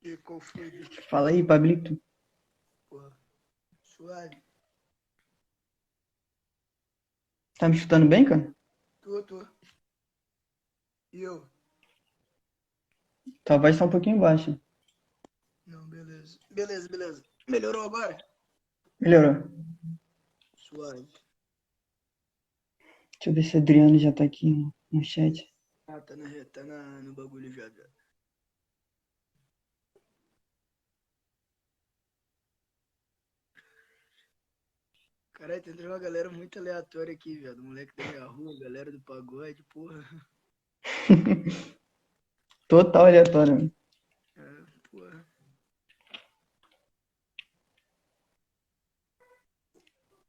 E qual foi, bicho? Fala aí, Pablito. Porra, suave. Tá me escutando bem, cara? Tô. E eu? Tua voz tá um pouquinho baixa. Não, beleza. Beleza. Melhorou agora? Melhorou. Suave. Deixa eu ver se o Adriano já tá aqui no chat. Ah, no bagulho já, viado. Caralho, tem uma galera muito aleatória aqui, viado. Moleque da minha rua, galera do pagode, porra. Total aleatório. É, porra.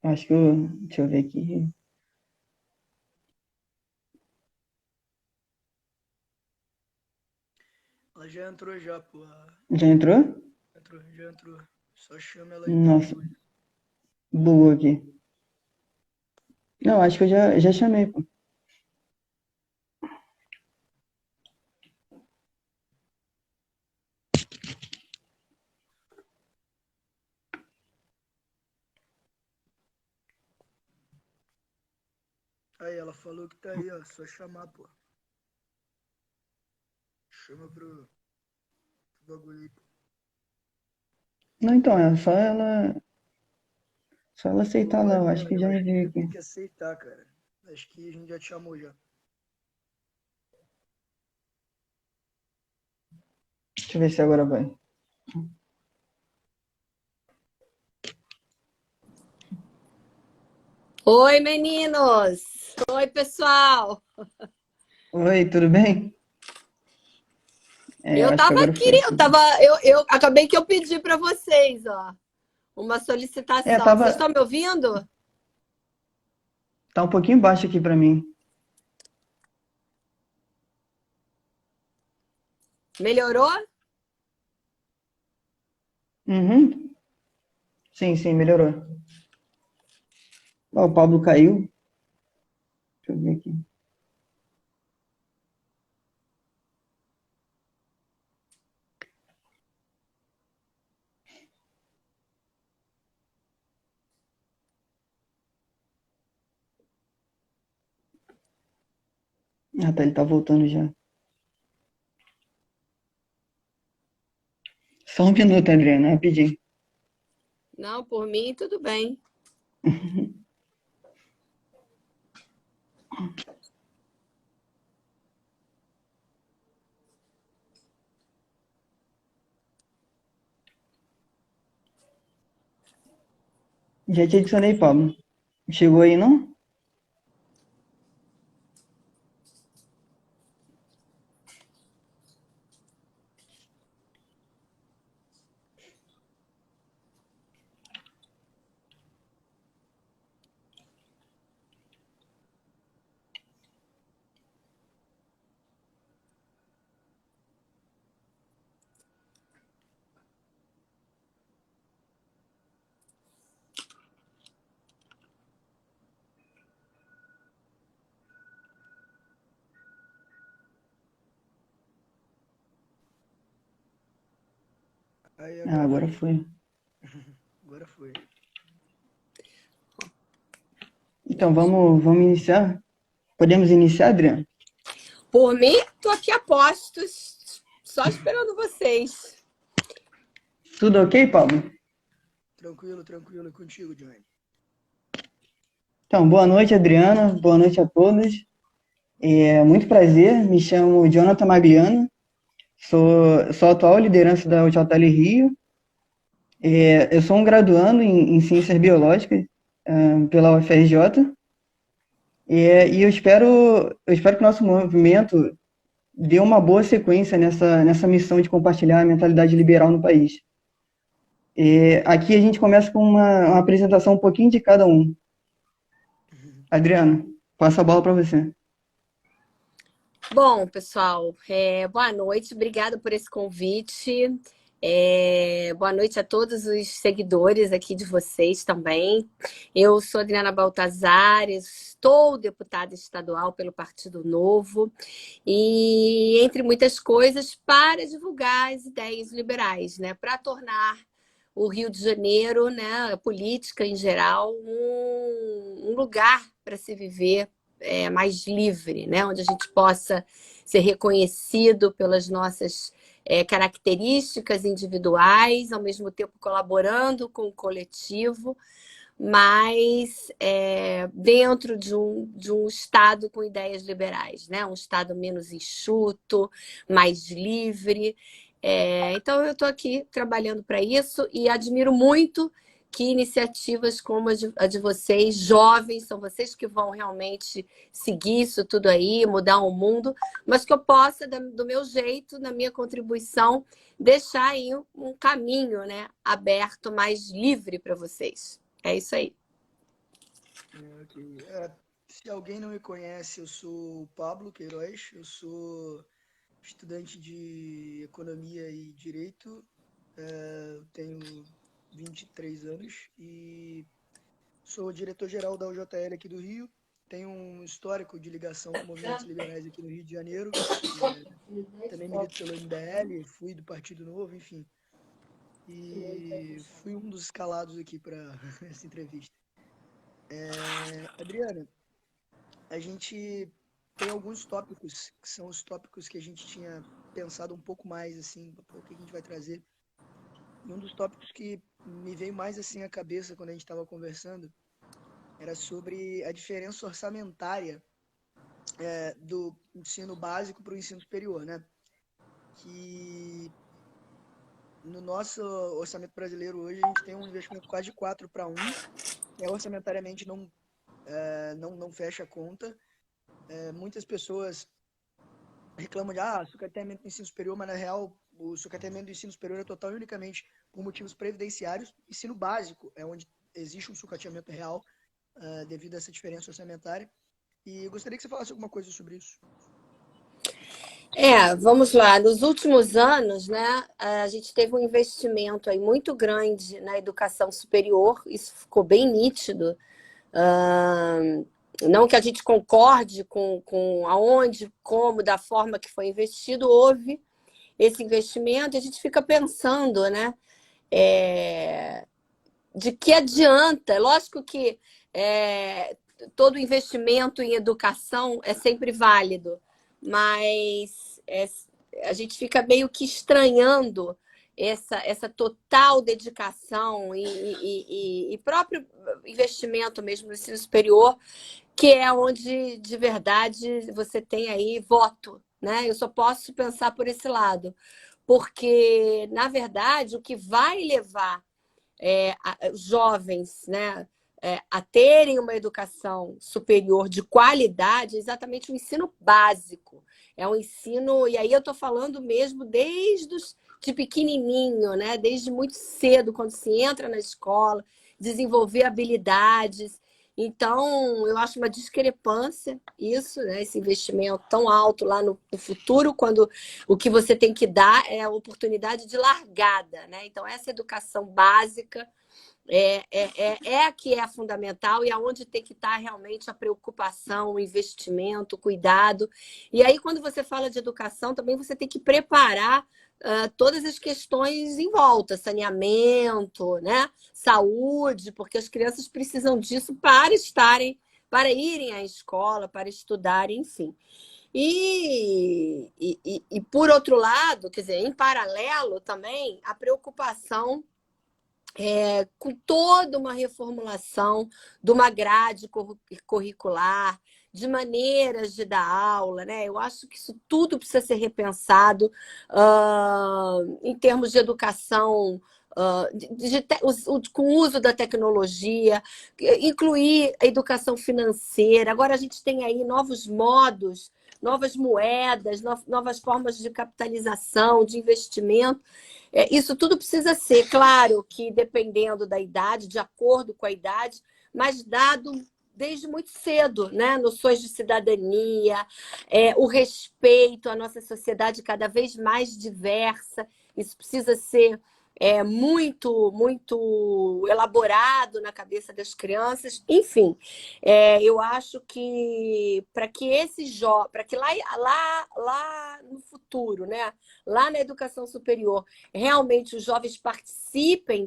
Acho que eu... Deixa eu ver aqui. Ela já entrou já, porra. Já entrou? Já entrou. Só chama ela aí pro Nossa, bagulho. bugou aqui. Não, acho que eu já chamei, pô. Aí, ela falou que tá aí, ó. Só chamar, pô. Chama pro bagulho aí, pô. Não, então, é só ela... Só ela aceitar Ô, lá. Eu acho Adriana, que eu já acho que enviei você tem aqui. que aceitar, cara. Acho que a gente já te chamou já. Deixa eu ver se agora vai. Oi, meninos! Oi, pessoal! Oi, tudo bem? É, eu Eu acho que tava agora aqui, foi. eu acabei que eu pedi para vocês, ó, uma É, solicitação. Vocês tava... estão me ouvindo? Tá um pouquinho baixo aqui pra mim. Melhorou? Uhum. Sim, melhorou. Ó, o Pablo caiu. Deixa eu ver aqui. Ah, tá, ele tá voltando já. Só um minuto, Adriana, rapidinho. Não, por mim tudo bem. Já te adicionei, Pablo. Chegou aí, não? Aí, Ah, agora agora foi. foi. Agora foi. Então, vamos iniciar? Podemos iniciar, Adriana? Por mim, tô aqui a postos, só esperando vocês. Tudo ok, Pablo? Tranquilo. E contigo, Johnny. Então, boa noite, Adriana. Boa noite a todos. É muito prazer. Me chamo Jonathan Magliano. Sou atual liderança da UTL Rio. Eu sou um graduando em Ciências Biológicas pela UFRJ. E eu espero que o nosso movimento dê uma boa sequência nessa missão de compartilhar a mentalidade liberal no país. Aqui a gente começa com uma apresentação um pouquinho de cada um. Adriano, passa a bola para você. Bom, pessoal, boa noite, obrigada por esse convite. Boa noite a todos os seguidores aqui de vocês também. Eu sou Adriana Baltazar, estou deputada estadual pelo Partido Novo e, entre muitas coisas, para divulgar as ideias liberais, né? Para tornar o Rio de Janeiro, né, a política em geral, um lugar para se viver mais livre, né? Onde a gente possa ser reconhecido pelas nossas características individuais, ao mesmo tempo colaborando com o coletivo, mas dentro de um Estado com ideias liberais, né? Um Estado menos enxuto, mais livre. Então, eu estou aqui trabalhando para isso e admiro muito que iniciativas como a de vocês, jovens, são vocês que vão realmente seguir isso tudo aí, mudar o mundo, mas que eu possa, do meu jeito, na minha contribuição, deixar aí um caminho, né, aberto, mais livre para vocês. É isso aí. Ok. Se alguém não me conhece, eu sou o Pablo Queiroz, eu sou estudante de Economia e Direito, tenho 23 anos e sou diretor-geral da UJL aqui do Rio. Tenho um histórico de ligação com movimentos liberais aqui no Rio de Janeiro. Também milito pelo MBL, fui do Partido Novo, enfim. E fui um dos escalados aqui para essa entrevista. Adriana, a gente tem alguns tópicos que são os tópicos que a gente tinha pensado um pouco mais, assim, o que a gente vai trazer. E um dos tópicos que me veio mais assim à cabeça quando a gente estava conversando era sobre a diferença orçamentária do ensino básico para o ensino superior, né? Que no nosso orçamento brasileiro hoje a gente tem um investimento quase de 4-1, orçamentariamente não fecha a conta. Muitas pessoas reclamam de sucateamento do ensino superior, mas na real o sucateamento do ensino superior é total e unicamente por motivos previdenciários. Ensino básico é onde existe um sucateamento real devido a essa diferença orçamentária. E eu gostaria que você falasse alguma coisa sobre isso. Vamos lá. Nos últimos anos, né, a gente teve um investimento aí muito grande na educação superior, isso ficou bem nítido. Não que a gente concorde com aonde, como, da forma que foi investido, houve esse investimento, e a gente fica pensando, né, de que adianta. Lógico que todo investimento em educação é sempre válido, mas a gente fica meio que estranhando essa total dedicação e próprio investimento mesmo no ensino superior, que é onde, de verdade, você tem aí voto, né? Eu só posso pensar por esse lado, porque, na verdade, o que vai levar jovens, né, a terem uma educação superior de qualidade é exatamente o ensino básico. É um ensino, e aí eu estou falando mesmo de pequenininho, né? Desde muito cedo, quando se entra na escola, desenvolver habilidades. Então, eu acho uma discrepância isso, né? Esse investimento tão alto lá no futuro, quando o que você tem que dar é a oportunidade de largada, né? Então, essa educação básica a que é a fundamental e aonde tem que estar realmente a preocupação, o investimento, o cuidado. E aí, quando você fala de educação, também você tem que preparar todas as questões em volta, saneamento, né? Saúde, porque as crianças precisam disso para irem à escola, para estudarem, enfim. E por outro lado, quer dizer, em paralelo também, a preocupação com toda uma reformulação de uma grade curricular, de maneiras de dar aula, né? Eu acho que isso tudo precisa ser repensado em termos de educação, com o uso da tecnologia, incluir a educação financeira. Agora a gente tem aí novos modos, novas moedas, novas formas de capitalização, de investimento. Isso tudo precisa ser, claro, que dependendo da idade, de acordo com a idade, mas dado desde muito cedo, né? Noções de cidadania, o respeito à nossa sociedade cada vez mais diversa. Isso precisa ser muito, muito elaborado na cabeça das crianças. Enfim, eu acho que para que para que lá no futuro, né? Lá na educação superior, realmente os jovens participem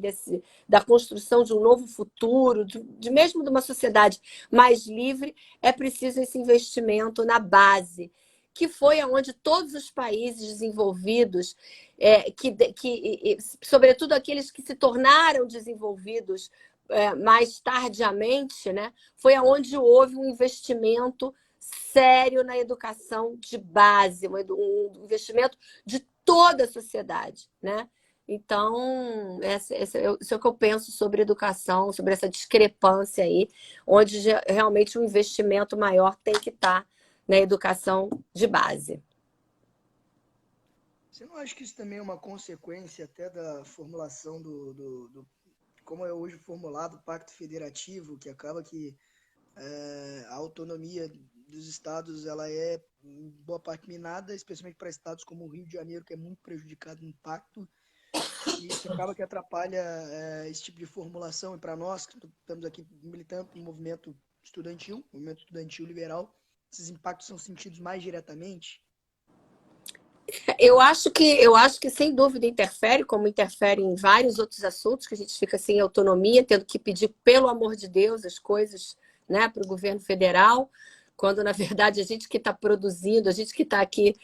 da construção de um novo futuro, mesmo de uma sociedade mais livre, é preciso esse investimento na base, que foi aonde todos os países desenvolvidos, sobretudo aqueles que se tornaram desenvolvidos mais tardiamente, né, foi aonde houve um investimento sério na educação de base, um investimento de toda a sociedade, né? Então, isso é o que eu penso sobre educação, sobre essa discrepância aí, onde realmente um investimento maior tem que estar na educação de base. Você não acha que isso também é uma consequência até da formulação como é hoje formulado o Pacto Federativo, que acaba que a autonomia dos estados ela é em boa parte minada, especialmente para estados como o Rio de Janeiro, que é muito prejudicado no pacto, e isso acaba que atrapalha esse tipo de formulação. E para nós, que estamos aqui militando no movimento estudantil liberal, esses impactos são sentidos mais diretamente? Eu acho que sem dúvida interfere, como interfere em vários outros assuntos, que a gente fica sem autonomia, tendo que pedir, pelo amor de Deus, as coisas, né, para o governo federal, quando, na verdade, a gente que está produzindo, a gente que está aqui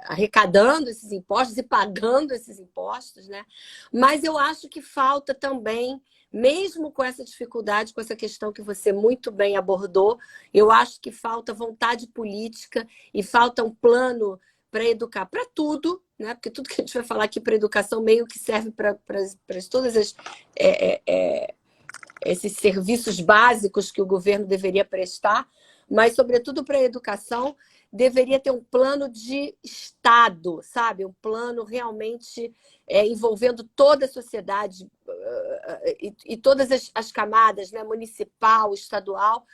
arrecadando esses impostos e pagando esses impostos, né? Mas eu acho que falta também, mesmo com essa dificuldade, com essa questão que você muito bem abordou, eu acho que falta vontade política e falta um plano para educar para tudo, né? Porque tudo que a gente vai falar aqui para educação meio que serve para todas esses serviços básicos que o governo deveria prestar, mas, sobretudo, para a educação, deveria ter um plano de Estado, sabe? Um plano realmente envolvendo toda a sociedade e todas as camadas, né? Municipal, estadual,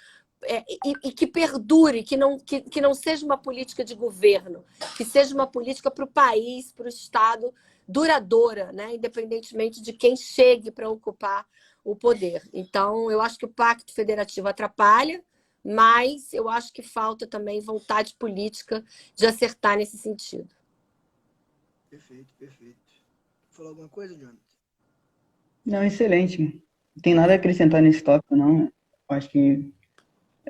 e que perdure, que não seja uma política de governo, que seja uma política para o país, para o Estado, duradoura, né? Independentemente de quem chegue para ocupar o poder. Então, eu acho que o Pacto Federativo atrapalha, mas eu acho que falta também vontade política de acertar nesse sentido. Perfeito, perfeito. Falou alguma coisa, Jonathan? Não, excelente. Não tem nada a acrescentar nesse tópico, não. Eu acho que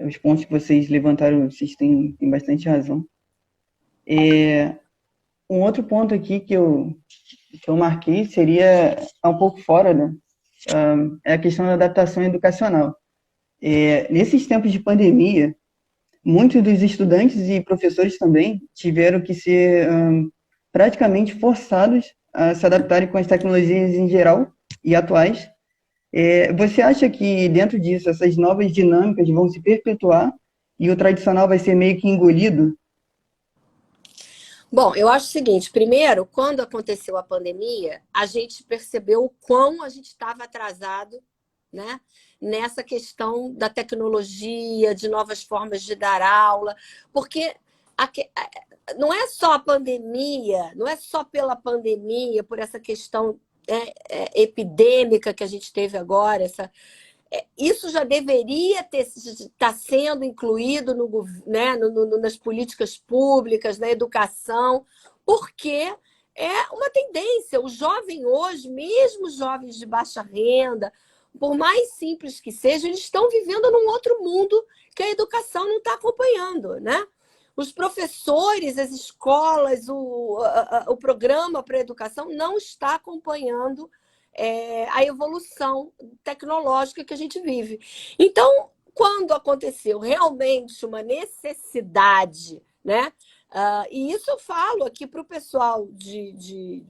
os pontos que vocês levantaram, vocês têm bastante razão. Um outro ponto aqui que eu marquei seria um pouco fora, né? É a questão da adaptação educacional. Nesses tempos de pandemia, muitos dos estudantes e professores também tiveram que ser praticamente forçados a se adaptarem com as tecnologias em geral e atuais. Você acha que dentro disso essas novas dinâmicas vão se perpetuar e o tradicional vai ser meio que engolido? Bom, eu acho o seguinte, primeiro, quando aconteceu a pandemia, a gente percebeu o quão a gente estava atrasado, né, nessa questão da tecnologia, de novas formas de dar aula, porque não é só a pandemia, não é só pela pandemia, por essa questão epidêmica que a gente teve agora, isso já deveria estar sendo incluído nas políticas públicas, na educação, porque é uma tendência. O jovem hoje, mesmo os jovens de baixa renda, por mais simples que seja, eles estão vivendo num outro mundo que a educação não está acompanhando, né? Os professores, as escolas, o programa para a educação não está acompanhando a evolução tecnológica que a gente vive. Então, quando aconteceu realmente uma necessidade, né? E isso eu falo aqui para o pessoal de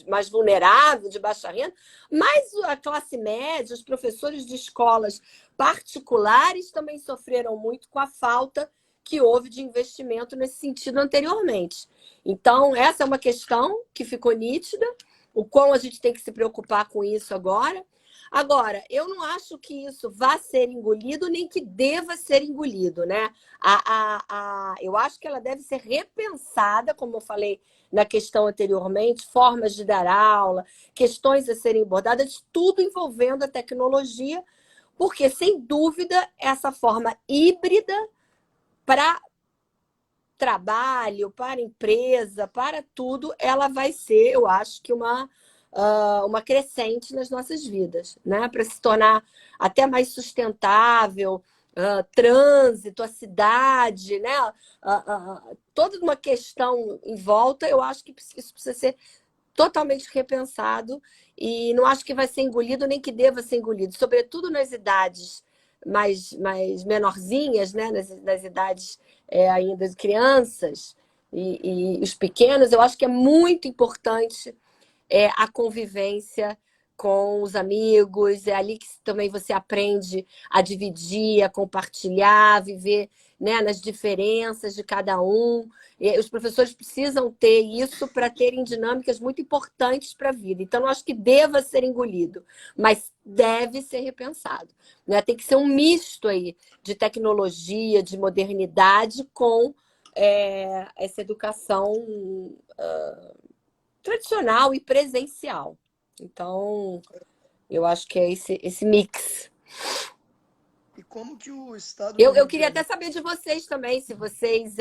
mais vulnerável, de baixa renda, mas a classe média, os professores de escolas particulares também sofreram muito com a falta que houve de investimento nesse sentido anteriormente. Então, essa é uma questão que ficou nítida, o quão a gente tem que se preocupar com isso agora. Agora, eu não acho que isso vá ser engolido nem que deva ser engolido, né? Eu acho que ela deve ser repensada, como eu falei na questão anteriormente, formas de dar aula, questões a serem abordadas, tudo envolvendo a tecnologia, porque, sem dúvida, essa forma híbrida para trabalho, para empresa, para tudo, ela vai ser, eu acho que uma crescente nas nossas vidas, né? Para se tornar até mais sustentável, trânsito, a cidade, né? Toda uma questão em volta, eu acho que isso precisa ser totalmente repensado e não acho que vai ser engolido nem que deva ser engolido, sobretudo nas idades mais menorzinhas, né? Nas idades ainda de crianças e os pequenos, eu acho que é muito importante a convivência com os amigos, é ali que também você aprende a dividir, a compartilhar, a viver, né, nas diferenças de cada um. E os professores precisam ter isso para terem dinâmicas muito importantes para a vida. Então, eu acho que deva ser engolido, mas deve ser repensado, né? Tem que ser um misto aí de tecnologia, de modernidade com essa educação tradicional e presencial. Então, eu acho que é esse mix. E como que o estado do Eu Rio de queria até Janeiro... saber de vocês também, se vocês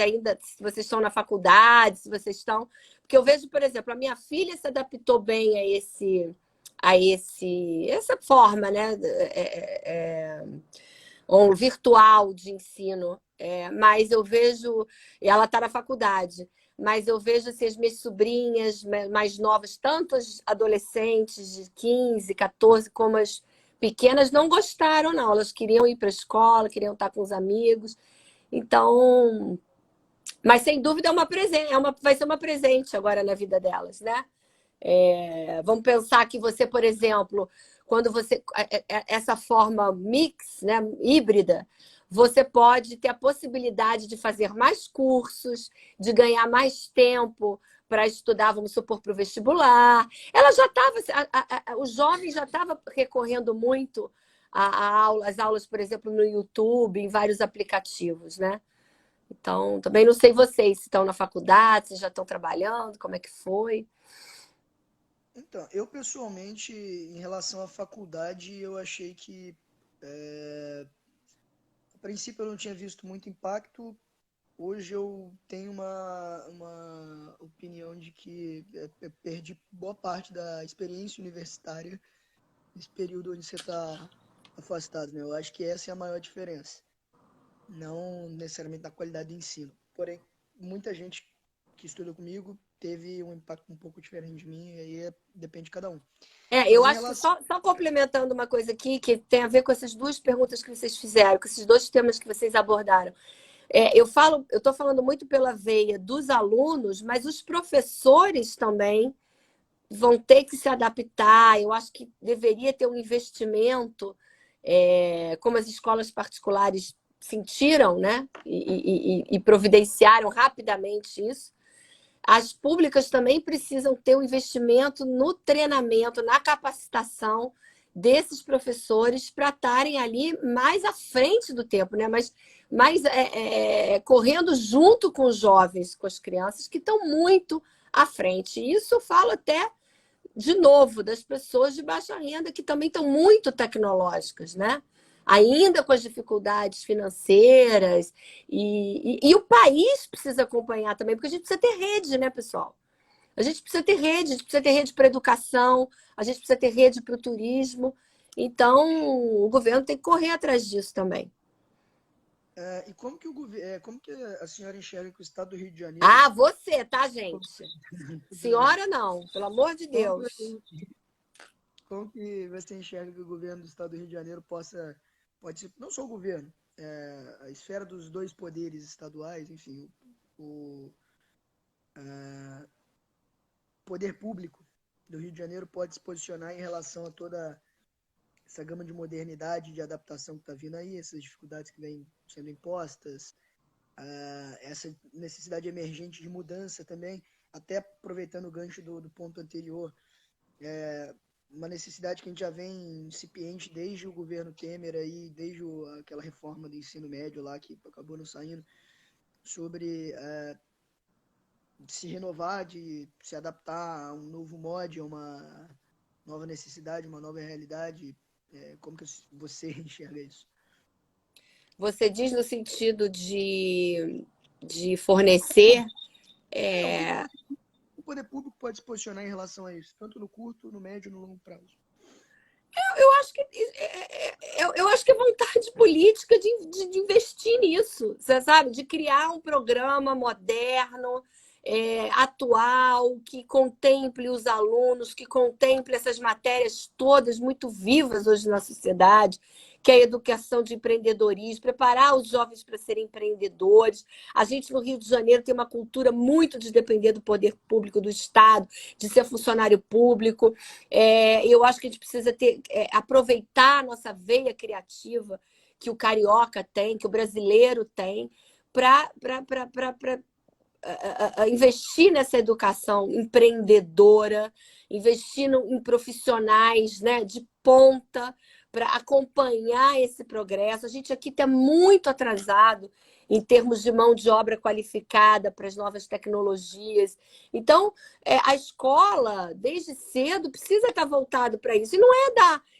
estão na faculdade, se vocês estão. Porque eu vejo, por exemplo, a minha filha se adaptou bem essa forma, né? Um virtual de ensino. Mas eu vejo, ela está na faculdade, mas eu vejo assim, as minhas sobrinhas mais novas, tanto as adolescentes de 15, 14, como as pequenas, não gostaram, não. Elas queriam ir para a escola, queriam estar com os amigos. Então, mas sem dúvida vai ser uma presente agora na vida delas, né? Vamos pensar que você, por exemplo, quando você essa forma mix, né, híbrida, você pode ter a possibilidade de fazer mais cursos, de ganhar mais tempo para estudar, vamos supor, para o vestibular. Ela já estava, o jovem já estava recorrendo muito às aulas, por exemplo, no YouTube, em vários aplicativos, né? Então, também não sei vocês se estão na faculdade, se já estão trabalhando, como é que foi. Então, eu pessoalmente, em relação à faculdade, eu achei que, a princípio, eu não tinha visto muito impacto. Hoje eu tenho uma opinião de que eu perdi boa parte da experiência universitária nesse período onde você está afastado, né? Eu acho que essa é a maior diferença. Não necessariamente na qualidade do ensino. Porém, muita gente que estuda comigo teve um impacto um pouco diferente de mim, e aí depende de cada um. Eu Mas em acho que relação. só complementando uma coisa aqui, que tem a ver com essas duas perguntas que vocês fizeram, com esses dois temas que vocês abordaram. Eu estou falando muito pela veia dos alunos, mas os professores também vão ter que se adaptar. Eu acho que deveria ter um investimento, como as escolas particulares sentiram, né? E providenciaram rapidamente isso. As públicas também precisam ter um investimento no treinamento, na capacitação desses professores para estarem ali mais à frente do tempo, né? Mas mais correndo junto com os jovens, com as crianças que estão muito à frente. E isso eu falo até de novo das pessoas de baixa renda que também estão muito tecnológicas, né? Ainda com as dificuldades financeiras, e o país precisa acompanhar também, porque a gente precisa ter rede, né, pessoal? A gente precisa ter rede, a gente precisa ter rede para educação, a gente precisa ter rede para o turismo. Então, o governo tem que correr atrás disso também. E como que a senhora enxerga que o estado do Rio de Janeiro. Ah, você, tá, gente? Tudo bem. Senhora, não, pelo amor de Como que, Deus. como que você enxerga que o governo do estado do Rio de Janeiro pode ser, não só o governo, a esfera dos dois poderes estaduais, enfim, o poder público do Rio de Janeiro pode se posicionar em relação a toda essa gama de modernidade, de adaptação que está vindo aí, essas dificuldades que vêm sendo impostas, essa necessidade emergente de mudança também, até aproveitando o gancho do ponto anterior, uma necessidade que a gente já vem incipiente desde o governo Temer, aí, desde aquela reforma do ensino médio lá, que acabou não saindo, sobre de se renovar, de se adaptar a um novo mod, a uma nova necessidade, uma nova realidade. Como que você enxerga isso? Você diz no sentido de fornecer. O poder público pode se posicionar em relação a isso, tanto no curto, no médio e no longo prazo. Eu acho que é vontade política de investir nisso, você sabe? De criar um programa moderno, atual, que contemple os alunos, que contemple essas matérias todas muito vivas hoje na sociedade, que é a educação de empreendedorismo, preparar os jovens para serem empreendedores. A gente, no Rio de Janeiro, tem uma cultura muito de depender do poder público, do Estado, de ser funcionário público. Eu acho que a gente precisa aproveitar a nossa veia criativa que o carioca tem, que o brasileiro tem, para investir nessa educação empreendedora, investir em profissionais, né, de ponta, para acompanhar esse progresso. A gente aqui está muito atrasado em termos de mão de obra qualificada para as novas tecnologias. Então, a escola, desde cedo, precisa estar voltado para isso.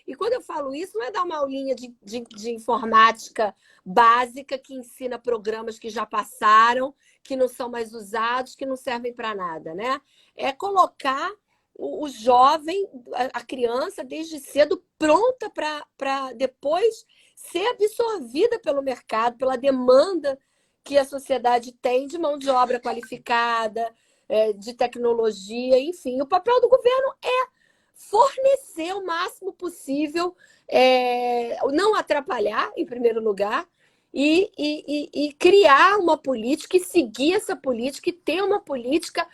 E quando eu falo isso, não é dar uma aulinha de informática básica que ensina programas que já passaram, que não são mais usados, que não servem para nada, né? É colocar o jovem, a criança, desde cedo, pronta para depois ser absorvida pelo mercado, pela demanda que a sociedade tem de mão de obra qualificada, de tecnologia, enfim. O papel do governo é fornecer o máximo possível, não atrapalhar, em primeiro lugar, e criar uma política e seguir essa política e ter uma política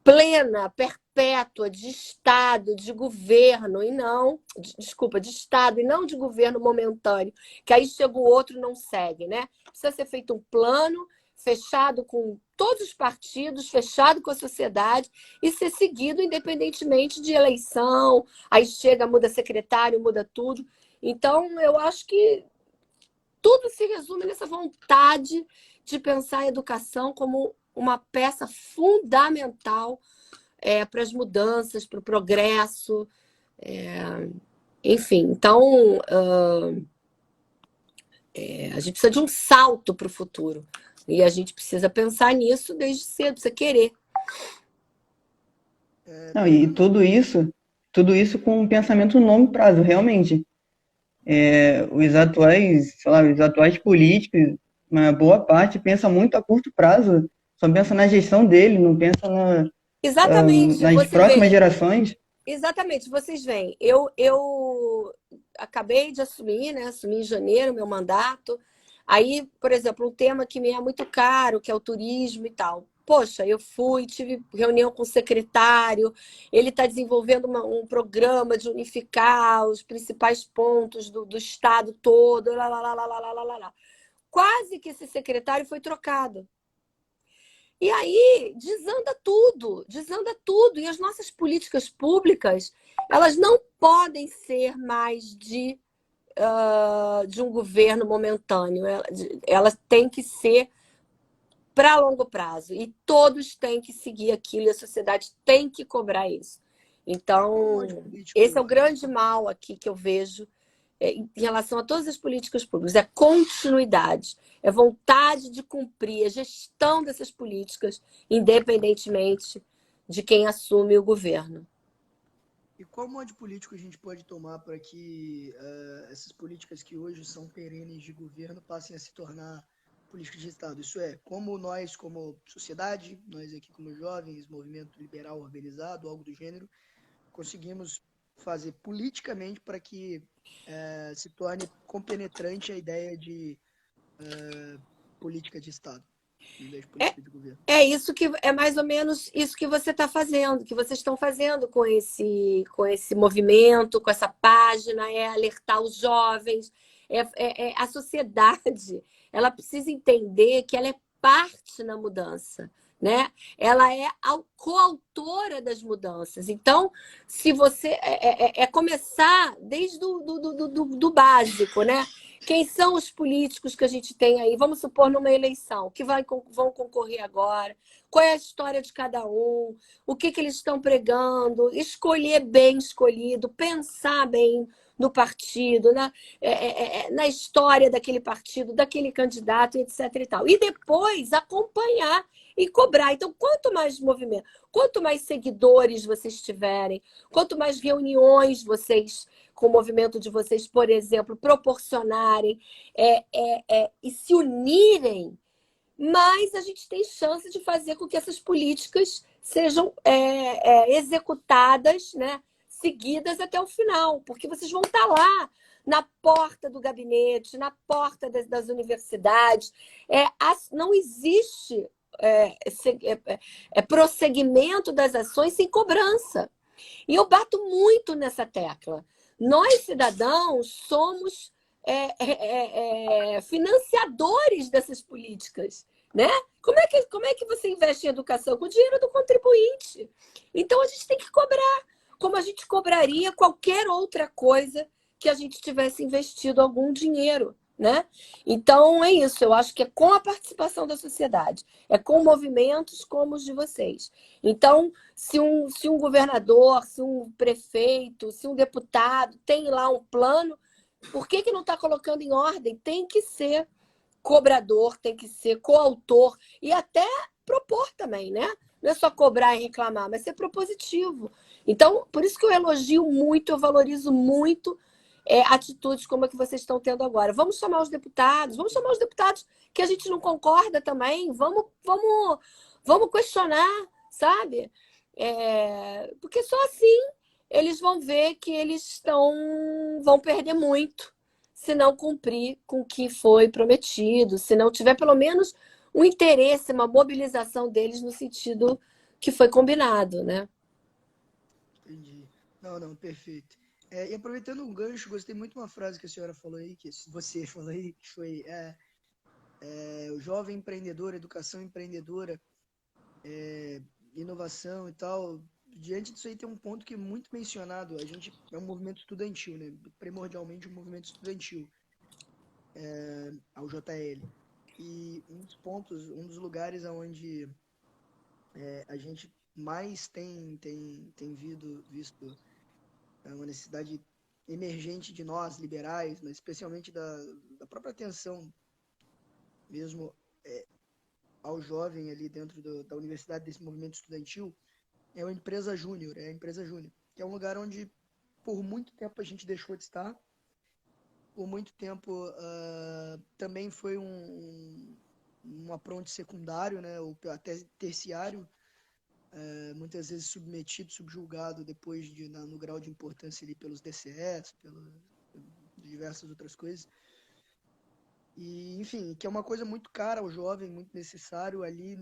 plena, perpétua, de Estado, de governo, e não, desculpa, de Estado e não de governo momentâneo, que aí chega o outro e não segue, né? Precisa ser feito um plano fechado com todos os partidos, fechado com a sociedade e ser seguido independentemente de eleição, aí chega, muda secretário, muda tudo. Então, eu acho que tudo se resume nessa vontade de pensar a educação como uma peça fundamental para as mudanças, para o progresso. Enfim, então a gente precisa de um salto para o futuro. E a gente precisa pensar nisso desde cedo, precisa querer. Não, e tudo isso com um pensamento no longo prazo, realmente. Os atuais, sei lá, os atuais políticos, uma boa parte pensa muito a curto prazo, só pensa na gestão dele, não pensa Exatamente, nas você próximas vê. gerações. Exatamente, vocês veem. Eu acabei de assumir, né? Assumi em janeiro meu mandato. Aí, por exemplo, um tema que me é muito caro, que é o turismo e tal. Poxa, eu fui, tive reunião com o secretário, ele está desenvolvendo um programa de unificar os principais pontos do estado todo, lá, lá, lá, lá, lá, lá, lá, lá. Quase que esse secretário foi trocado. E aí desanda tudo. E as nossas políticas públicas, elas não podem ser mais de um governo momentâneo. Elas têm que ser para longo prazo. E todos têm que seguir aquilo, e a sociedade tem que cobrar isso. Então, esse é o grande mal aqui que eu vejo em relação a todas as políticas públicas, é continuidade, é vontade de cumprir a gestão dessas políticas, independentemente de quem assume o governo. E qual modo político a gente pode tomar para que essas políticas que hoje são perenes de governo passem a se tornar políticas de Estado? Isso é, como nós, como sociedade, nós aqui como jovens, movimento liberal organizado, algo do gênero, conseguimos fazer politicamente para que se torne compenetrante a ideia de política de Estado, em vez de política de governo. Isso que é mais ou menos isso que você está fazendo, que vocês estão fazendo com esse movimento, com essa página, alertar os jovens, a sociedade, ela precisa entender que ela é parte na mudança, né? Ela é a coautora das mudanças. Então, se você começar desde do básico, né? Quem são os políticos que a gente tem aí? Vamos supor numa eleição, que vão concorrer agora, qual é a história de cada um, o que eles estão pregando, escolher bem escolhido, pensar bem no partido, na história daquele partido, daquele candidato, etc. e tal. E depois acompanhar e cobrar. Então, quanto mais movimento, quanto mais seguidores vocês tiverem, quanto mais reuniões vocês, com o movimento de vocês, por exemplo, proporcionarem e se unirem, mais a gente tem chance de fazer com que essas políticas sejam executadas, né, seguidas até o final, porque vocês vão estar lá na porta do gabinete, na porta das universidades. Não existe prosseguimento das ações sem cobrança. E eu bato muito nessa tecla. Nós, cidadãos, somos financiadores dessas políticas, né? Como é que você investe em educação? Com o dinheiro do contribuinte. Então, a gente tem que cobrar, como a gente cobraria qualquer outra coisa que a gente tivesse investido algum dinheiro, né? Então, é isso. Eu acho que é com a participação da sociedade, é com movimentos como os de vocês. Então, se um governador, se um prefeito, se um deputado tem lá um plano, por que não está colocando em ordem? Tem que ser cobrador, tem que ser coautor e até propor também, né? Não é só cobrar e reclamar, mas ser propositivo. Então, por isso que eu elogio muito, eu valorizo muito atitudes como a que vocês estão tendo agora. Vamos chamar os deputados que a gente não concorda também, vamos questionar, sabe? Porque só assim eles vão ver que vão perder muito se não cumprir com o que foi prometido, se não tiver pelo menos um interesse, uma mobilização deles no sentido que foi combinado, né? Entendi. Não, perfeito. E aproveitando um gancho, gostei muito de uma frase que a senhora falou aí, que você falou aí, que foi o jovem empreendedor, educação empreendedora, inovação e tal. Diante disso aí tem um ponto que é muito mencionado. A gente é um movimento estudantil, né? Primordialmente um movimento estudantil, ao JL. E um dos lugares onde a gente mais tem visto uma necessidade emergente de nós, liberais, mas especialmente da própria atenção mesmo ao jovem ali dentro da universidade, desse movimento estudantil, é a Empresa Júnior, que é um lugar onde por muito tempo a gente deixou de estar, por muito tempo também foi um apronte secundário, né, ou até terciário, muitas vezes subjulgado depois no grau de importância ali pelos DCS, pelas diversas outras coisas. E, enfim, que é uma coisa muito cara ao jovem, muito necessário ali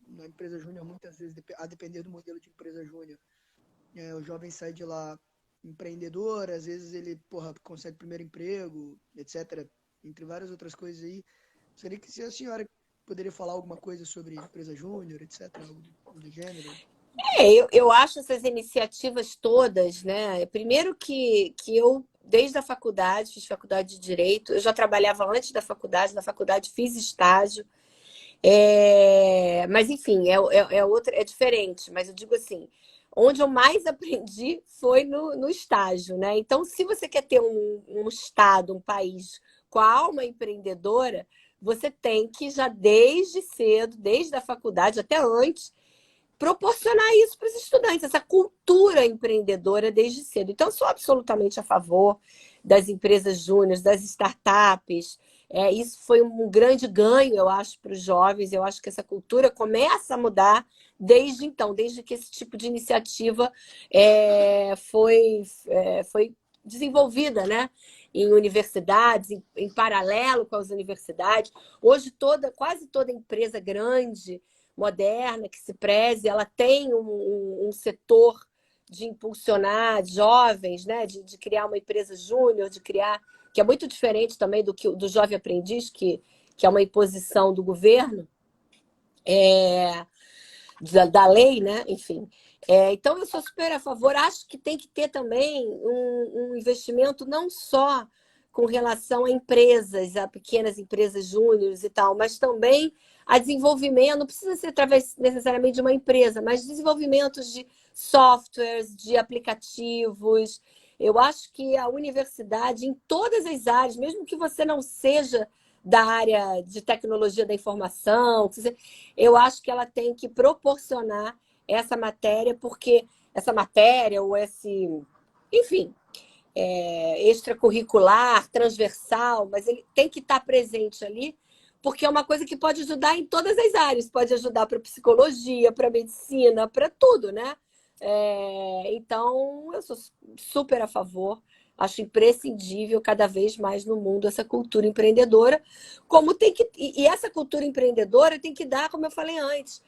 na empresa júnior, muitas vezes, a depender do modelo de empresa júnior. O jovem sai de lá empreendedor, às vezes ele, consegue primeiro emprego, etc., entre várias outras coisas aí. Gostaria que se a senhora poderia falar alguma coisa sobre empresa júnior, etc., algo do gênero? Eu acho essas iniciativas todas, né? Primeiro que eu, desde a faculdade, fiz faculdade de Direito, eu já trabalhava antes da faculdade, na faculdade fiz estágio, mas enfim, é diferente, mas eu digo assim, onde eu mais aprendi foi no estágio, né? Então, se você quer ter um estado, um país com a alma empreendedora, você tem que já desde cedo, desde a faculdade, até antes, proporcionar isso para os estudantes, essa cultura empreendedora desde cedo. Então, sou absolutamente a favor das empresas júniores, das startups. Isso foi um grande ganho, eu acho, para os jovens. Eu acho que essa cultura começa a mudar desde então, desde que esse tipo de iniciativa foi desenvolvida, né? Em universidades, em paralelo com as universidades. Hoje, quase toda empresa grande, moderna, que se preze, ela tem um setor de impulsionar jovens, né? de criar uma empresa júnior, que é muito diferente também do jovem aprendiz, que é uma imposição do governo. da lei, né? Enfim. Então, eu sou super a favor. Acho que tem que ter também um investimento não só com relação a empresas, a pequenas empresas júniores e tal, mas também a desenvolvimento, não precisa ser através necessariamente de uma empresa, mas desenvolvimentos de softwares, de aplicativos. Eu acho que a universidade, em todas as áreas, mesmo que você não seja da área de tecnologia da informação, eu acho que ela tem que proporcionar essa matéria, porque essa matéria ou esse, enfim, extracurricular, transversal, mas ele tem que estar presente ali, porque é uma coisa que pode ajudar em todas as áreas, pode ajudar para psicologia, para medicina, para tudo, né? Então, eu sou super a favor, acho imprescindível cada vez mais no mundo essa cultura empreendedora, como tem que. E essa cultura empreendedora tem que dar, como eu falei antes,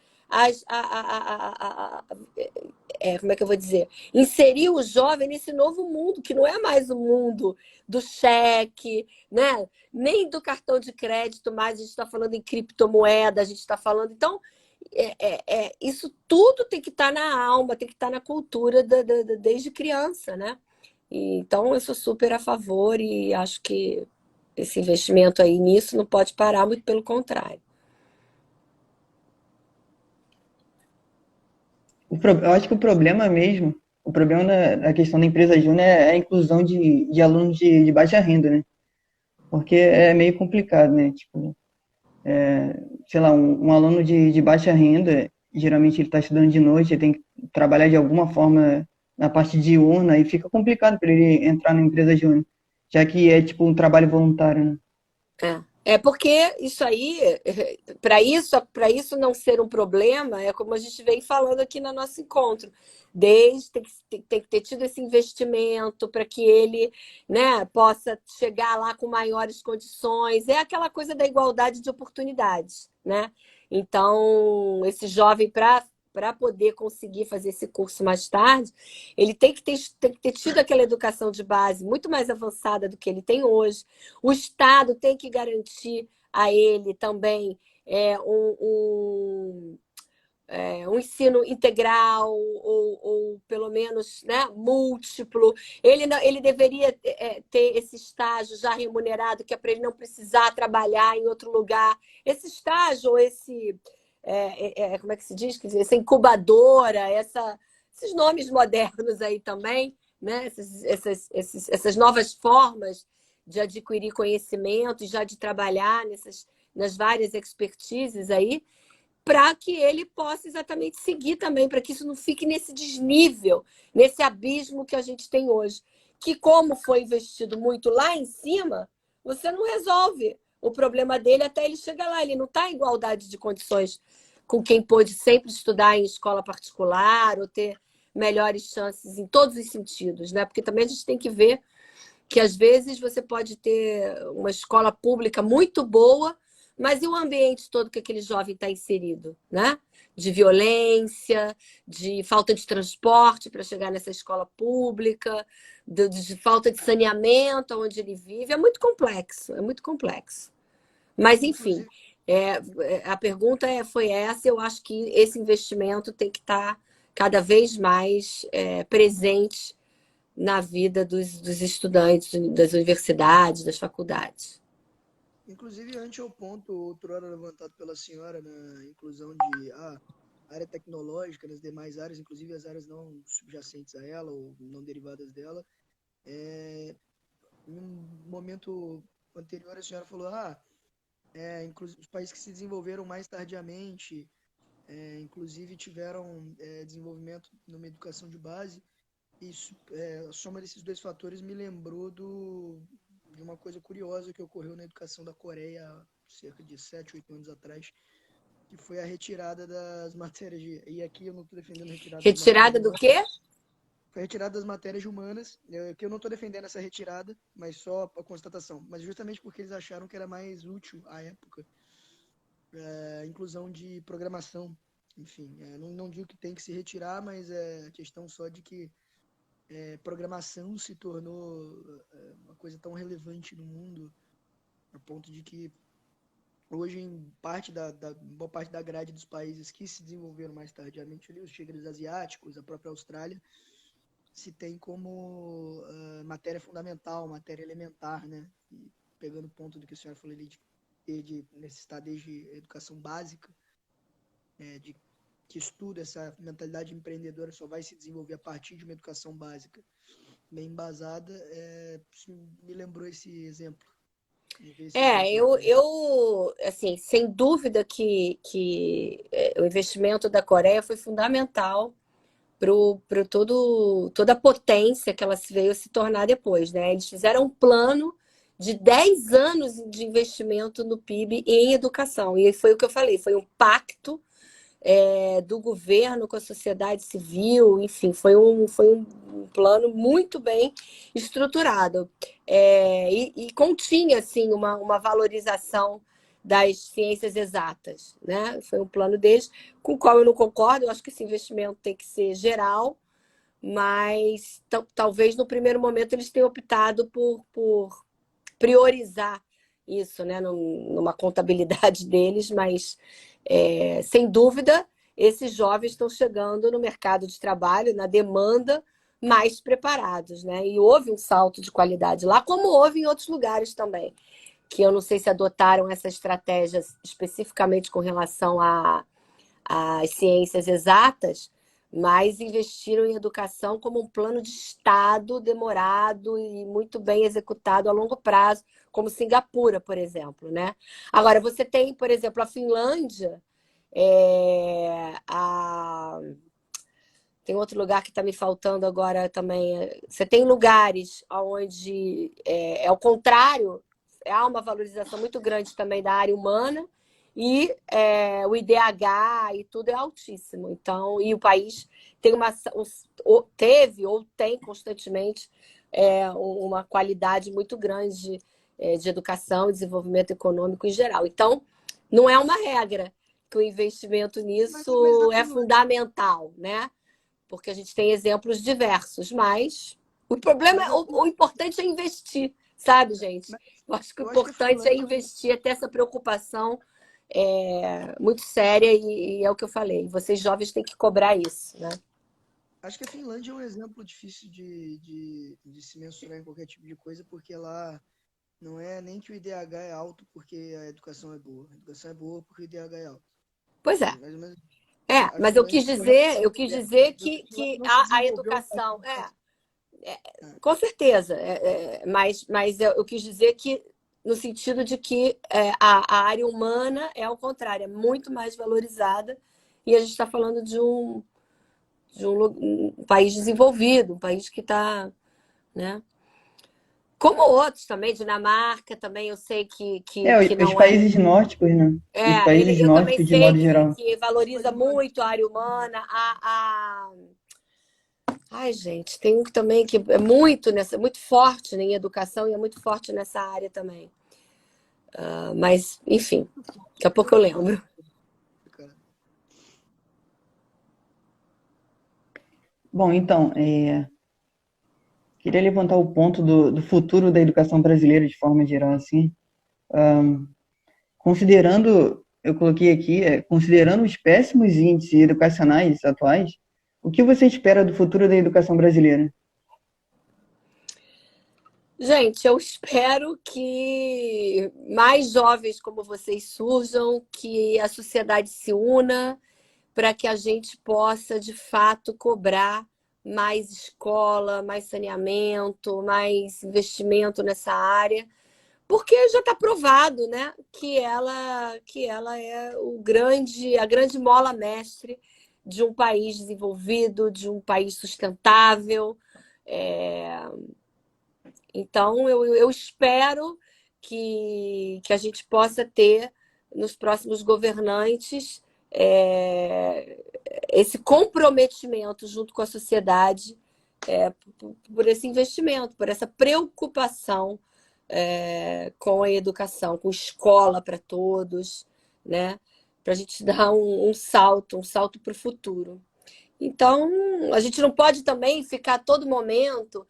como é que eu vou dizer? Inserir o jovem nesse novo mundo, que não é mais o mundo do cheque, né? Nem do cartão de crédito, mais a gente está falando em criptomoeda, a gente está falando. Então, isso tudo tem que estar na alma, tem que estar na cultura desde criança, né? Então, eu sou super a favor e acho que esse investimento aí nisso não pode parar, muito pelo contrário. Eu acho que o problema da questão da empresa júnior é a inclusão de alunos de baixa renda, né? Porque é meio complicado, né? Tipo, sei lá, um aluno de baixa renda, geralmente ele está estudando de noite, ele tem que trabalhar de alguma forma na parte diurna e fica complicado para ele entrar na empresa júnior, já que é tipo um trabalho voluntário, né? É porque isso aí, para isso não ser um problema, é como a gente vem falando aqui no nosso encontro. Tem que ter tido esse investimento para que ele, né, possa chegar lá com maiores condições. É aquela coisa da igualdade de oportunidades, né? Então, esse jovem, para poder conseguir fazer esse curso mais tarde, ele tem que ter tido aquela educação de base muito mais avançada do que ele tem hoje. O Estado tem que garantir a ele também um ensino integral ou pelo menos, né, múltiplo. Ele deveria ter esse estágio já remunerado, que é para ele não precisar trabalhar em outro lugar. Esse estágio, ou como é que se diz? Quer dizer, essa incubadora, esses nomes modernos aí também, né? Essas novas formas de adquirir conhecimento e já de trabalhar nas várias expertises aí, para que ele possa exatamente seguir também, para que isso não fique nesse desnível, nesse abismo que a gente tem hoje. Que, como foi investido muito lá em cima, você não resolve o problema dele até ele chegar lá. Ele não está em igualdade de condições com quem pôde sempre estudar em escola particular ou ter melhores chances em todos os sentidos, né? Porque também a gente tem que ver que às vezes você pode ter uma escola pública muito boa, mas e o ambiente todo que aquele jovem está inserido, né? De violência, de falta de transporte para chegar nessa escola pública, de falta de saneamento onde ele vive. É muito complexo, é muito complexo. Mas, enfim, a pergunta foi essa. Eu acho que esse investimento tem que estar cada vez mais presente na vida dos estudantes das universidades, das faculdades. Inclusive, ante ao ponto outrora levantado pela senhora na inclusão de área tecnológica nas demais áreas, inclusive as áreas não subjacentes a ela ou não derivadas dela, em um momento anterior a senhora falou, os países que se desenvolveram mais tardiamente, inclusive tiveram desenvolvimento numa educação de base. Isso, a soma desses dois fatores me lembrou de uma coisa curiosa que ocorreu na educação da Coreia há cerca de 7, 8 anos atrás, que foi a retirada das matérias e aqui eu não estou defendendo a retirada das matérias Retirada do humanas. quê? Foi a retirada das matérias humanas, que eu não estou defendendo essa retirada, mas só a constatação. Mas justamente porque eles acharam que era mais útil à época a inclusão de programação. Enfim, não digo que tem que se retirar, mas é questão só de que programação se tornou uma coisa tão relevante no mundo, a ponto de que hoje em boa parte da grade dos países que se desenvolveram mais tardiamente, ali, os tigres asiáticos, a própria Austrália, se tem como matéria fundamental, matéria elementar, né? E pegando o ponto do que a senhora falou ali de necessitar desde educação básica, de que estuda essa mentalidade empreendedora só vai se desenvolver a partir de uma educação básica bem embasada, me lembrou esse exemplo. Assim, sem dúvida que o investimento da Coreia foi fundamental para toda a potência que ela veio se tornar depois, né? Eles fizeram um plano de 10 anos de investimento no PIB em educação. E foi o que eu falei, foi um pacto do governo com a sociedade civil, enfim, foi um plano muito bem estruturado. E continha, assim, uma valorização das ciências exatas, né? Foi um plano deles, com o qual eu não concordo, eu acho que esse investimento tem que ser geral, mas talvez no primeiro momento eles tenham optado por priorizar isso, né, numa contabilidade deles, mas sem dúvida esses jovens estão chegando no mercado de trabalho, na demanda, mais preparados, né? E houve um salto de qualidade lá, como houve em outros lugares também, que eu não sei se adotaram essa estratégia especificamente com relação às ciências exatas, mas investiram em educação como um plano de Estado demorado e muito bem executado a longo prazo, como Singapura, por exemplo, né? Agora, você tem, por exemplo, a Finlândia, tem outro lugar que está me faltando agora também. Você tem lugares onde é o contrário, há uma valorização muito grande também da área humana, e o IDH e tudo é altíssimo. Então, e o país tem teve ou tem constantemente uma qualidade muito grande de educação e desenvolvimento econômico em geral. Então, não é uma regra que o investimento nisso é fundamental, né? Porque a gente tem exemplos diversos, mas o problema, o importante é investir, sabe, gente? Eu acho que o importante é investir, é ter essa preocupação muito séria, e é o que eu falei, vocês jovens têm que cobrar isso, né? Acho que a Finlândia é um exemplo difícil de se mensurar em qualquer tipo de coisa, porque lá não é nem que o IDH é alto porque a educação é boa. A educação é boa porque o IDH é alto. Pois é. Mais ou menos. Mas eu quis dizer que a educação. Com certeza. Mas eu quis dizer que, no sentido de que a área humana é ao contrário, é muito mais valorizada, e a gente está falando de um país desenvolvido, um país que está, né? Como outros também, Dinamarca também, eu sei que Os não é. países nórdicos, né? Os países Eu também nórdicos, de sei modo geral. que valoriza muito a área humana. Ai, gente, tem um também que é muito forte em educação e é muito forte nessa área também. Mas, enfim, daqui a pouco eu lembro. Bom, então, queria levantar o ponto do futuro da educação brasileira de forma geral, assim. Considerando, eu coloquei aqui, considerando os péssimos índices educacionais atuais, o que você espera do futuro da educação brasileira? Gente, eu espero que mais jovens como vocês surjam, que a sociedade se una para que a gente possa, de fato, cobrar mais escola, mais saneamento, mais investimento nessa área, porque já está provado, né, que ela é a grande mola mestre de um país desenvolvido, de um país sustentável. Então, eu espero que a gente possa ter, nos próximos governantes, esse comprometimento junto com a sociedade por esse investimento, por essa preocupação com a educação, com escola para todos, né? Para a gente dar um salto para o futuro. Então, a gente não pode também ficar a todo momento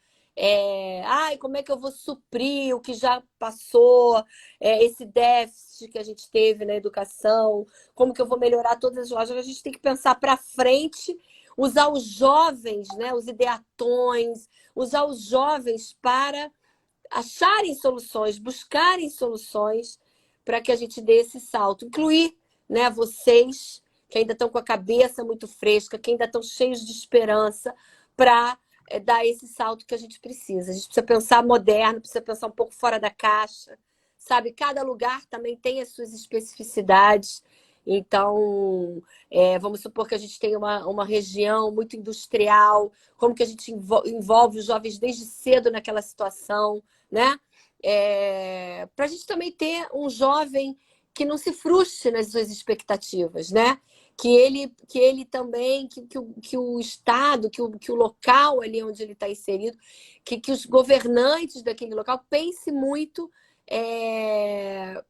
Ai, como é que eu vou suprir o que já passou, esse déficit que a gente teve na educação, como que eu vou melhorar todas as lojas. A gente tem que pensar para frente, usar os jovens, né, os ideatões, usar os jovens para acharem soluções, buscarem soluções para que a gente dê esse salto. Incluir, né, vocês que ainda estão com a cabeça muito fresca, que ainda estão cheios de esperança para dar esse salto que a gente precisa. A gente precisa pensar moderno, precisa pensar um pouco fora da caixa, sabe? Cada lugar também tem as suas especificidades. Então, vamos supor que a gente tem uma região muito industrial, como que a gente envolve os jovens desde cedo naquela situação, né? Para a gente também ter um jovem que não se frustre nas suas expectativas, né? Que ele também, que o Estado, que o local ali onde ele está inserido, que os governantes daquele local pensem muito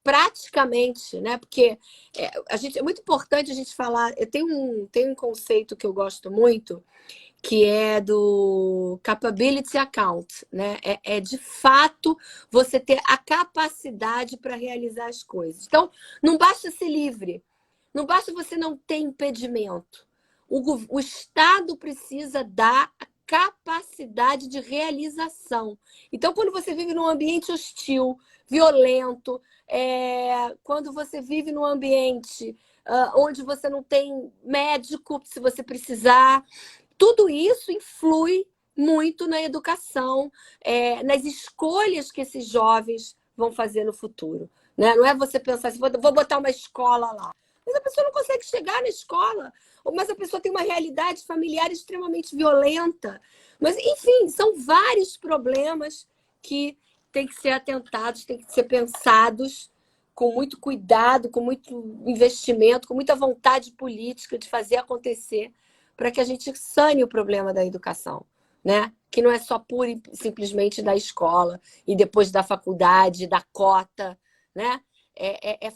praticamente, né? Porque é muito importante a gente falar. Eu tenho um conceito que eu gosto muito, que é do capability account, né? De fato você ter a capacidade para realizar as coisas. Então, não basta ser livre, não basta você não ter impedimento. O Estado precisa dar a capacidade de realização. Então, quando você vive num ambiente hostil, violento, quando você vive num ambiente onde você não tem médico, se você precisar, tudo isso influi muito na educação, nas escolhas que esses jovens vão fazer no futuro. Né? Não é você pensar assim, vou botar uma escola lá. Mas a pessoa não consegue chegar na escola. Mas a pessoa tem uma realidade familiar extremamente violenta. Mas, enfim, são vários problemas que têm que ser atentados, têm que ser pensados com muito cuidado, com muito investimento, com muita vontade política de fazer acontecer para que a gente sane o problema da educação, né? Que não é só pura e simplesmente da escola e depois da faculdade, da cota, né?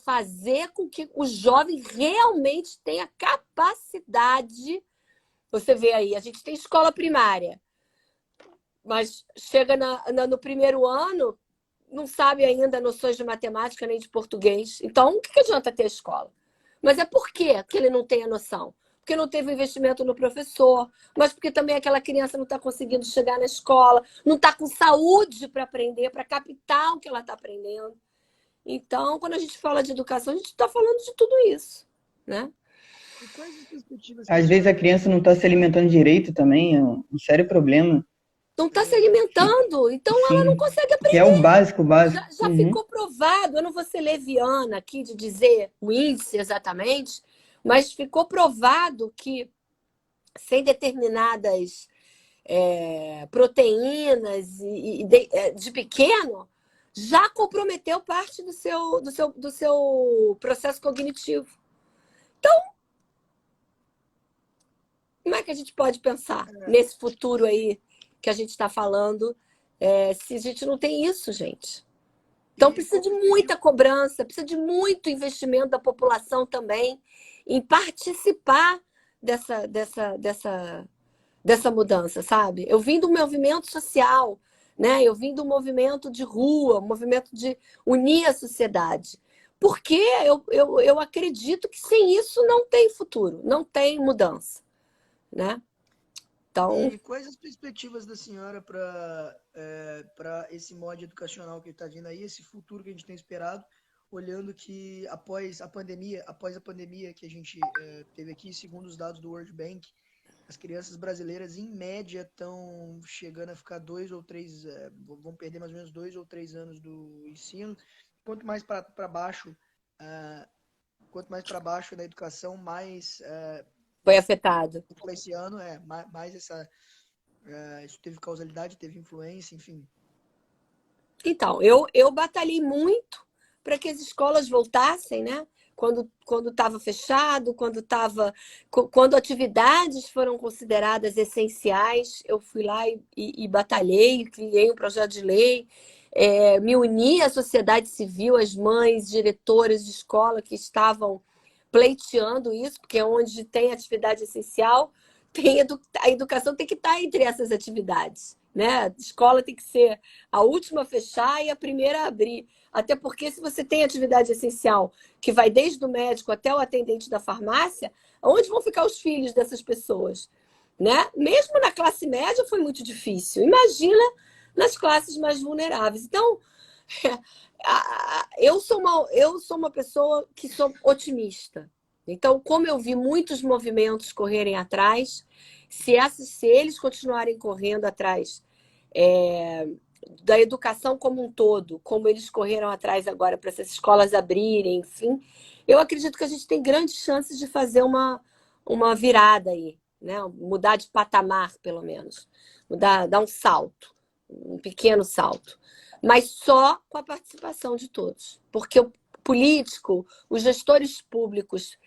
Fazer com que o jovem realmente tenha capacidade. Você vê aí, a gente tem escola primária, mas chega no primeiro ano, não sabe ainda noções de matemática nem de português. Então, o que adianta ter escola? Mas por quê que ele não tem a noção? Porque não teve investimento no professor, mas porque também aquela criança não está conseguindo chegar na escola, não está com saúde para aprender, para captar o que ela está aprendendo. Então, quando a gente fala de educação, a gente está falando de tudo isso, né? E quais as perspectivas que a Às vezes senhora a criança não está se alimentando direito também, é um sério problema. não está se alimentando, então ela não Sim, consegue que é o aprender. básico, o básico. Já ficou provado, eu não vou ser leviana aqui de dizer o índice exatamente, mas ficou provado que sem determinadas proteínas de pequeno, já comprometeu parte do seu processo cognitivo. Então, como é que a gente pode pensar nesse futuro aí que a gente está falando, se a gente não tem isso, gente? Então, precisa de muita cobrança, precisa de muito investimento da população também em participar dessa mudança, sabe? Eu vim do movimento social, né? Eu vim do movimento de rua, um movimento de unir a sociedade. Porque eu acredito que sem isso não tem futuro, não tem mudança, né? Então, E quais as perspectivas da senhora para esse mod educacional que está vindo aí, esse futuro que a gente tem esperado, olhando que após a pandemia que a gente teve aqui, segundo os dados do World Bank, as crianças brasileiras, em média, estão chegando a ficar vão perder mais ou menos 2 ou 3 anos do ensino. Quanto mais para baixo, na educação, mais foi afetado. esse ano, mais isso teve causalidade, teve influência, enfim. Então, eu batalhei muito para que as escolas voltassem, né? Quando estava fechado, quando atividades foram consideradas essenciais, eu fui lá e batalhei, criei um projeto de lei, me uni à sociedade civil, às mães, diretoras de escola que estavam pleiteando isso, porque é onde tem atividade essencial, a educação tem que estar entre essas atividades, né? A escola tem que ser a última a fechar e a primeira a abrir. Até porque se você tem atividade essencial, que vai desde o médico até o atendente da farmácia, onde vão ficar os filhos dessas pessoas? Né? Mesmo na classe média foi muito difícil. Imagina nas classes mais vulneráveis. Então, eu sou uma pessoa que sou otimista. Então, como eu vi muitos movimentos correrem atrás, se eles continuarem correndo atrás da educação como um todo, como eles correram atrás agora para essas escolas abrirem, enfim, eu acredito que a gente tem grandes chances de fazer uma virada aí, né? Mudar de patamar, pelo menos. Dar um salto, um pequeno salto. Mas só com a participação de todos. Porque o político, os gestores públicos,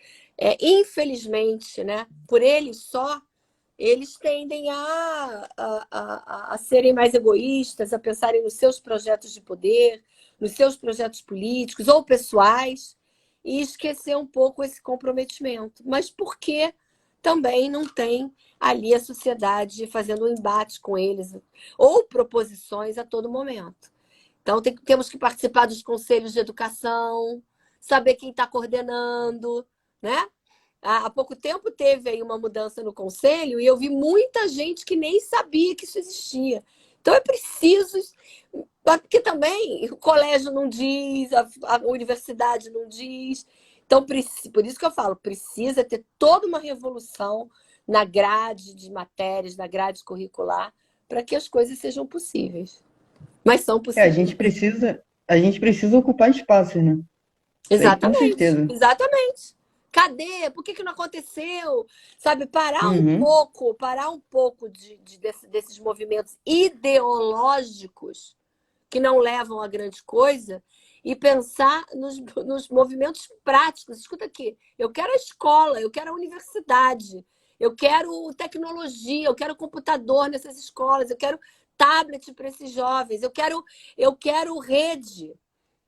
infelizmente, né, por eles só, eles tendem a serem mais egoístas, a pensarem nos seus projetos de poder, nos seus projetos políticos ou pessoais, e esquecer um pouco esse comprometimento. Mas por que também não tem ali a sociedade fazendo um embate com eles, ou proposições a todo momento? Então, temos que participar dos conselhos de educação, saber quem está coordenando, né? Há pouco tempo teve aí uma mudança no conselho e eu vi muita gente que nem sabia que isso existia. Então, é preciso... Porque também o colégio não diz, a universidade não diz. Então, por isso que eu falo, precisa ter toda uma revolução na grade de matérias, na grade curricular, para que as coisas sejam possíveis. Mas são A possíveis. gente precisa ocupar espaços, né? Isso aí com Exatamente, certeza. exatamente. Cadê? Por que não aconteceu? Sabe, Uhum. parar um pouco desses movimentos ideológicos que não levam a grande coisa e pensar nos movimentos práticos. Escuta aqui, eu quero a escola, eu quero a universidade, eu quero tecnologia, eu quero computador nessas escolas, eu quero tablet para esses jovens, eu quero rede,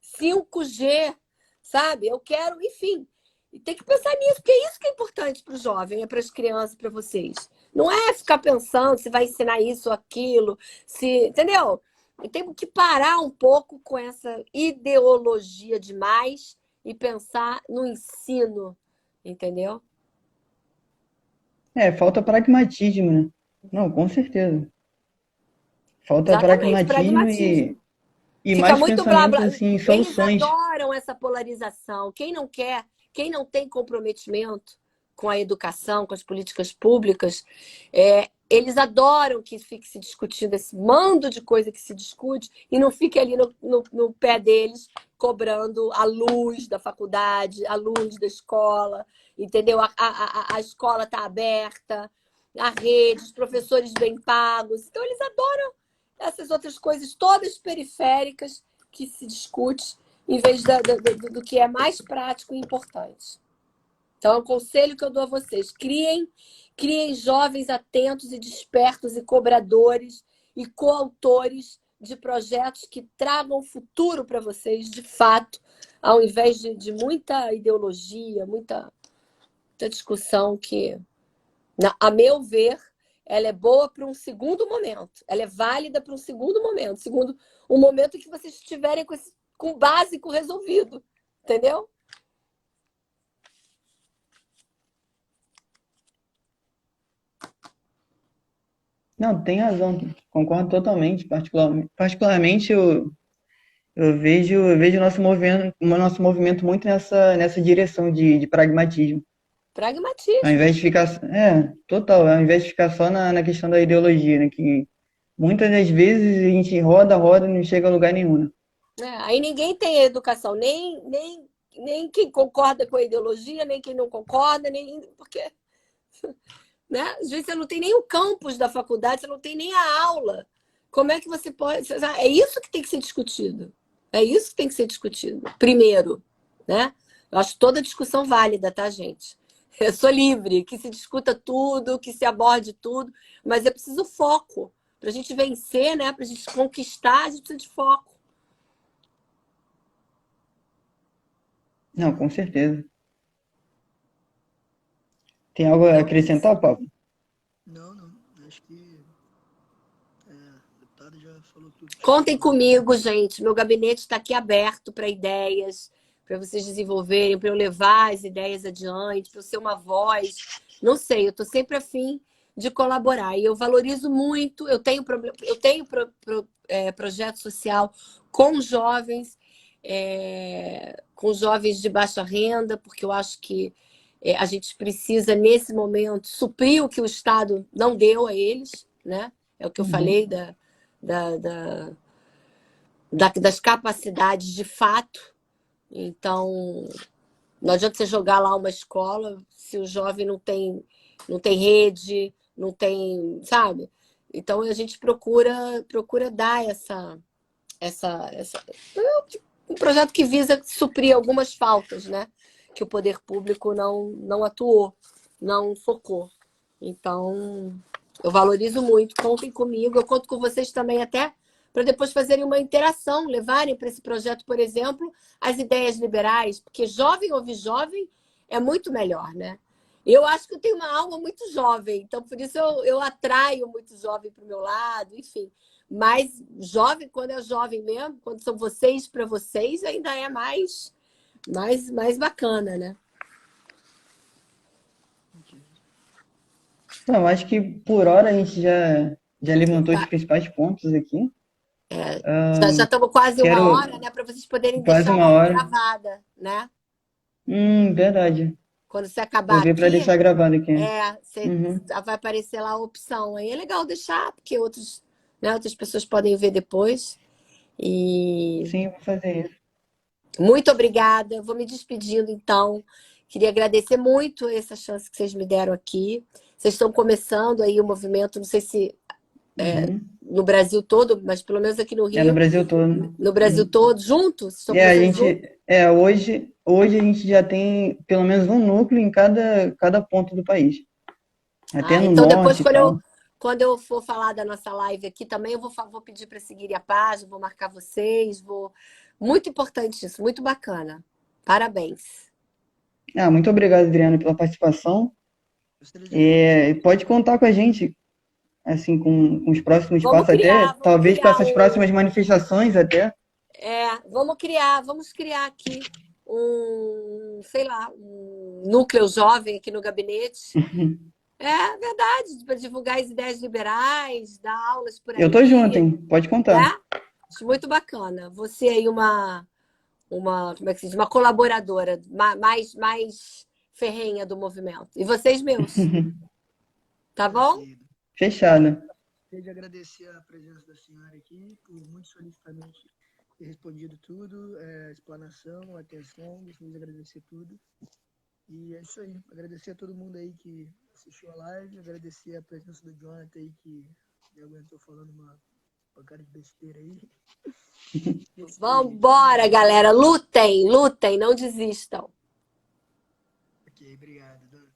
5G, sabe? Eu quero, enfim. E tem que pensar nisso, porque é isso que é importante para o jovem, é para as crianças, para vocês. Não é ficar pensando se vai ensinar isso ou aquilo, se, entendeu? E temos que parar um pouco com essa ideologia demais e pensar no ensino, entendeu? Falta pragmatismo, né? Não, com certeza. Falta Exatamente, pragmatismo pragmatismo. e Fica mais muito blá, pensamentos blá. assim, em Eles soluções. adoram essa polarização. Quem não quer, quem não tem comprometimento com a educação, com as políticas públicas, eles adoram que fique se discutindo esse mando de coisa que se discute e não fique ali no pé deles cobrando a luz da faculdade, a luz da escola, entendeu? A escola está aberta, a rede, os professores bem pagos. Então, eles adoram essas outras coisas todas periféricas que se discute em vez do que é mais prático e importante. Então, é um conselho que eu dou a vocês. Criem jovens atentos e despertos e cobradores e coautores de projetos que tragam futuro para vocês, de fato, ao invés de muita ideologia, muita discussão que, a meu ver, ela é boa para um segundo momento. Ela é válida para um segundo momento. Segundo o momento em que vocês estiverem com o básico resolvido. Entendeu? Não, tem razão, concordo totalmente. Particularmente eu vejo o nosso movimento muito nessa direção de pragmatismo. Ao Pragmatismo. invés de ficar, total, ao invés de ficar só na questão da ideologia, né? Que muitas das vezes a gente roda, roda e não chega a lugar nenhum, né? Aí ninguém tem educação, nem quem concorda com a ideologia, nem quem não concorda, nem porque, né? Às vezes você não tem nem o campus da faculdade, você não tem nem a aula. Como é que você pode... É isso que tem que ser discutido. É isso que tem que ser discutido. Primeiro, né? Eu acho toda discussão válida, tá, gente? Eu sou livre, que se discuta tudo, que se aborde tudo, mas é preciso foco. Para a gente vencer, né? Para a gente conquistar, a gente precisa de foco. Não, com certeza. Tem algo a Então, é isso. acrescentar, Pablo? Não, não. Acho que o deputado já falou tudo. Contem comigo, gente. Meu gabinete está aqui aberto para ideias, para vocês desenvolverem, para eu levar as ideias adiante, para eu ser uma voz. Não sei, eu estou sempre afim de colaborar. E eu valorizo muito, eu tenho projeto social com jovens, com jovens de baixa renda, porque eu acho que a gente precisa, nesse momento, suprir o que o Estado não deu a eles, né? É o que eu falei das capacidades de fato. Então, não adianta você jogar lá uma escola se o jovem não tem rede, não tem, sabe? Então, a gente procura dar um projeto que visa suprir algumas faltas, né? Que o poder público não atuou, não focou. Então, eu valorizo muito, contem comigo, eu conto com vocês também até para depois fazerem uma interação, levarem para esse projeto, por exemplo, as ideias liberais, porque jovem ouvir jovem é muito melhor, né? Eu acho que eu tenho uma alma muito jovem, então por isso eu atraio muito jovem para o meu lado, enfim. Mas jovem, quando é jovem mesmo, quando são vocês para vocês, ainda é mais bacana, né? Então, acho que por hora a gente já levantou os principais pontos aqui. Já estamos quase uma Quero hora, né? Para vocês poderem quase deixar a uma live hora. gravada, né? Verdade. Quando você Vou acabar ver para aqui, deixar gravado aqui. você Uhum. vai aparecer lá a opção. Aí é legal deixar, porque outras pessoas podem ver depois. E Sim, vou fazer isso. muito obrigada. Vou me despedindo, então. Queria agradecer muito essa chance que vocês me deram aqui. Vocês estão começando aí o movimento, não sei se no Brasil todo, mas pelo menos aqui no É no Rio, Brasil todo. no Brasil todo, juntos? Estão A começando juntos? gente, hoje a gente já tem pelo menos um núcleo em cada ponto do país. Até no Então depois, norte e tal. quando eu for falar da nossa live aqui também, eu vou pedir para seguirem a página, vou marcar vocês, Muito importante isso, muito bacana. Parabéns. Muito obrigado, Adriana, pela participação. Pode contar com a gente, assim, com os próximos passos até, talvez com essas próximas manifestações até. Vamos criar aqui sei lá, um núcleo jovem aqui no gabinete. É verdade, para divulgar as ideias liberais, dar aulas por aí. Eu tô junto, hein? Pode contar. Acho muito bacana. Você aí como é que se diz? Uma colaboradora mais ferrenha do movimento. E vocês meus. Tá bom? Fechado. Gostaria de agradecer a presença da senhora aqui, por muito solicitamente ter respondido tudo, a explanação, a atenção, gostaria de agradecer tudo. E é isso aí. Agradecer a todo mundo aí que assistiu a live, agradecer a presença do Jonathan aí, que me aguentou falando uma pancada de besteira aí. Vambora, galera. Lutem, não desistam. Ok, obrigado, Dona.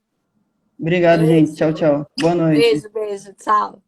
Obrigado, gente. Tchau, tchau. Boa noite. Beijo, tchau.